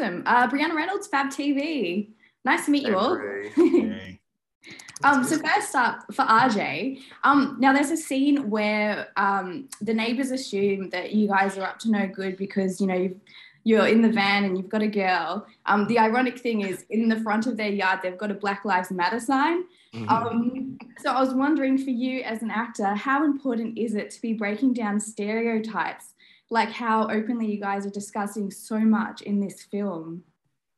Awesome. Brianna Reynolds, FabTV. Nice to meet you all. Hey. So first up for RJ, now there's a scene where the neighbors assume that you guys are up to no good because, you know, you're in the van and you've got a girl. The ironic thing is in the front of their yard, they've got a Black Lives Matter sign. So I was wondering for you as an actor, how important is it to be breaking down stereotypes, like how openly you guys are discussing so much in this film?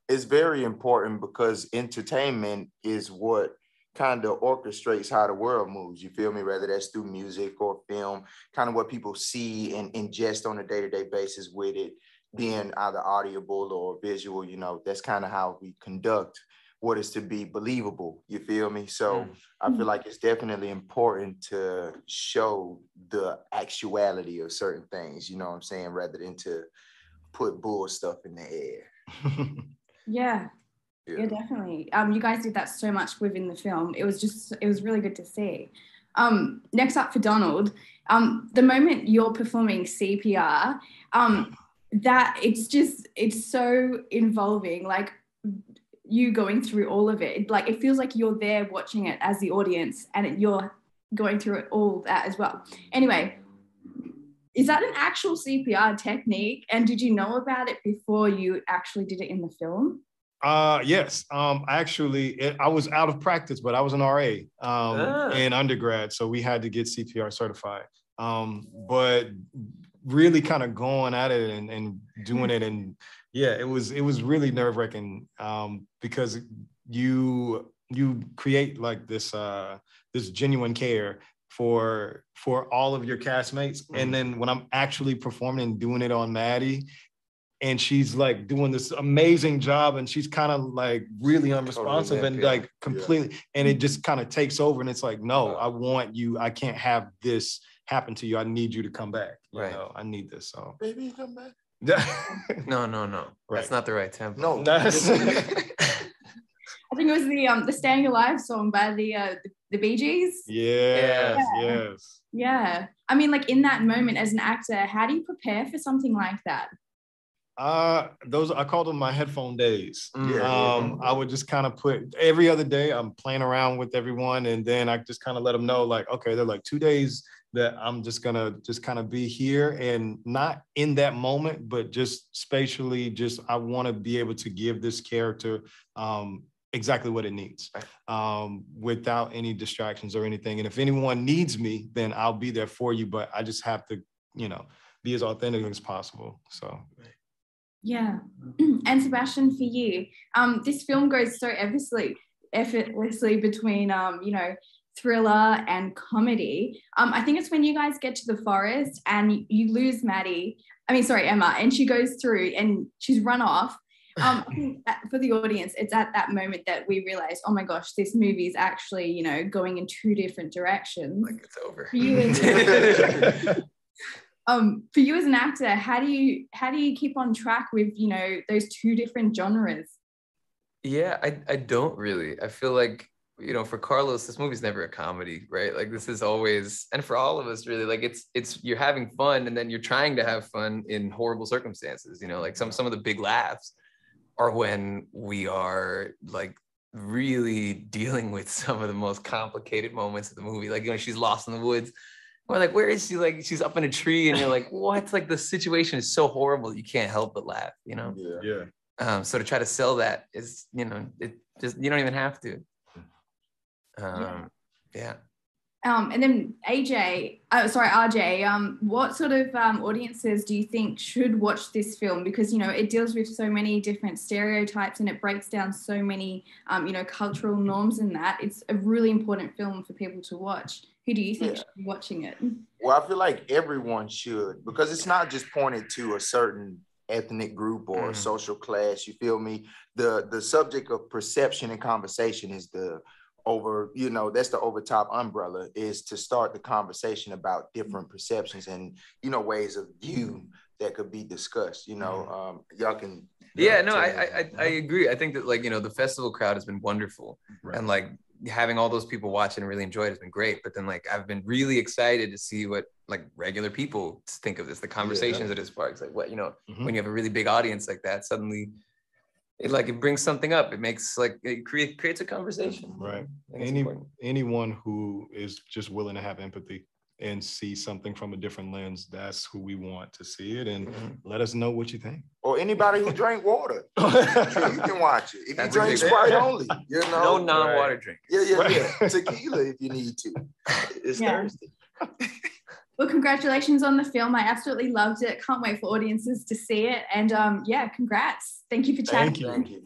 It's very important because entertainment is what kind of orchestrates how the world moves, you feel me? Whether that's through music or film, kind of what people see and ingest on a day-to-day basis with it being either audible or visual, you know, that's kind of how we conduct what is to be believable, you feel me? So I feel like it's definitely important to show the actuality of certain things, you know what I'm saying, rather than to put bull stuff in the air. Yeah, definitely. You guys did that so much within the film. It was really good to see. Next up for Donald, the moment you're performing CPR, that it's so involving, like you going through all of it. Like it feels like you're there watching it as the audience and you're going through it all that as well. Anyway, is that an actual CPR technique? And did you know about it before you actually did it in the film? Yes. I was out of practice, but I was an RA in undergrad. So we had to get CPR certified. But really kind of going at it and doing it. And yeah, it was really nerve-wracking because you create like this genuine care for all of your castmates. And then when I'm actually performing and doing it on Maddie, and she's like doing this amazing job and she's kind of like really unresponsive and like completely, and it just kind of takes over and it's like, no, I want you, I can't have this happen to you. I need you to come back. You know, I need this. So baby, come back. No. Right. That's not the right tempo. No. I think it was the Staying Alive song by the Bee Gees. Yes. Yeah. I mean, like in that moment as an actor, how do you prepare for something like that? I call them my headphone days. I would just kind of put every other day I'm playing around with everyone, and then I just kind of let them know, like, okay, they're like 2 days that I'm just gonna just kind of be here and not in that moment, but just spatially, just I want to be able to give this character exactly what it needs, without any distractions or anything. And if anyone needs me, then I'll be there for you. But I just have to, you know, be as authentic as possible. So. Yeah. And Sebastian, for you, this film goes so effortlessly between, you know, thriller and comedy. I think it's when you guys get to the forest and you lose Emma, and she goes through and she's run off. I think for the audience, it's at that moment that we realize, oh my gosh, this movie is actually, you know, going in two different directions. Like it's over. For you as an actor, how do you keep on track with, you know, those two different genres? Yeah, I don't really. I feel like, you know, for Carlos, this movie's never a comedy, right? Like this is always, and for all of us really, like it's you're having fun and then you're trying to have fun in horrible circumstances, you know, like some of the big laughs are when we are like really dealing with some of the most complicated moments of the movie. Like, you know, she's lost in the woods. Or like, where is she? Like, she's up in a tree, and you're like, what? Like, the situation is so horrible you can't help but laugh, you know? Yeah. So to try to sell that is, you know, it just, you don't even have to. Yeah. And then RJ, what sort of audiences do you think should watch this film? Because, you know, it deals with so many different stereotypes and it breaks down so many, you know, cultural norms in that. It's a really important film for people to watch. Who do you think should be watching it? Well, I feel like everyone should, because it's not just pointed to a certain ethnic group or social class, you feel me? The subject of perception and conversation is that's the overtop umbrella, is to start the conversation about different perceptions and, you know, ways of view that could be discussed, you know. Y'all can. Yeah, no, I agree. I think that, like, you know, the festival crowd has been wonderful. Right. And like having all those people watch and really enjoy it has been great. But then like I've been really excited to see what like regular people think of this, the conversations that it sparks. Like what, you know, when you have a really big audience like that, suddenly it brings something up. It makes it creates a conversation. Right. Anyone who is just willing to have empathy and see something from a different lens, that's who we want to see it, and let us know what you think. Or anybody who drank water, you can watch it. If you drink Sprite only, no non-water drink. Yeah. Tequila if you need to. It's Thursday. Well, congratulations on the film. I absolutely loved it. Can't wait for audiences to see it. And congrats. Thank you for chatting. Thank you.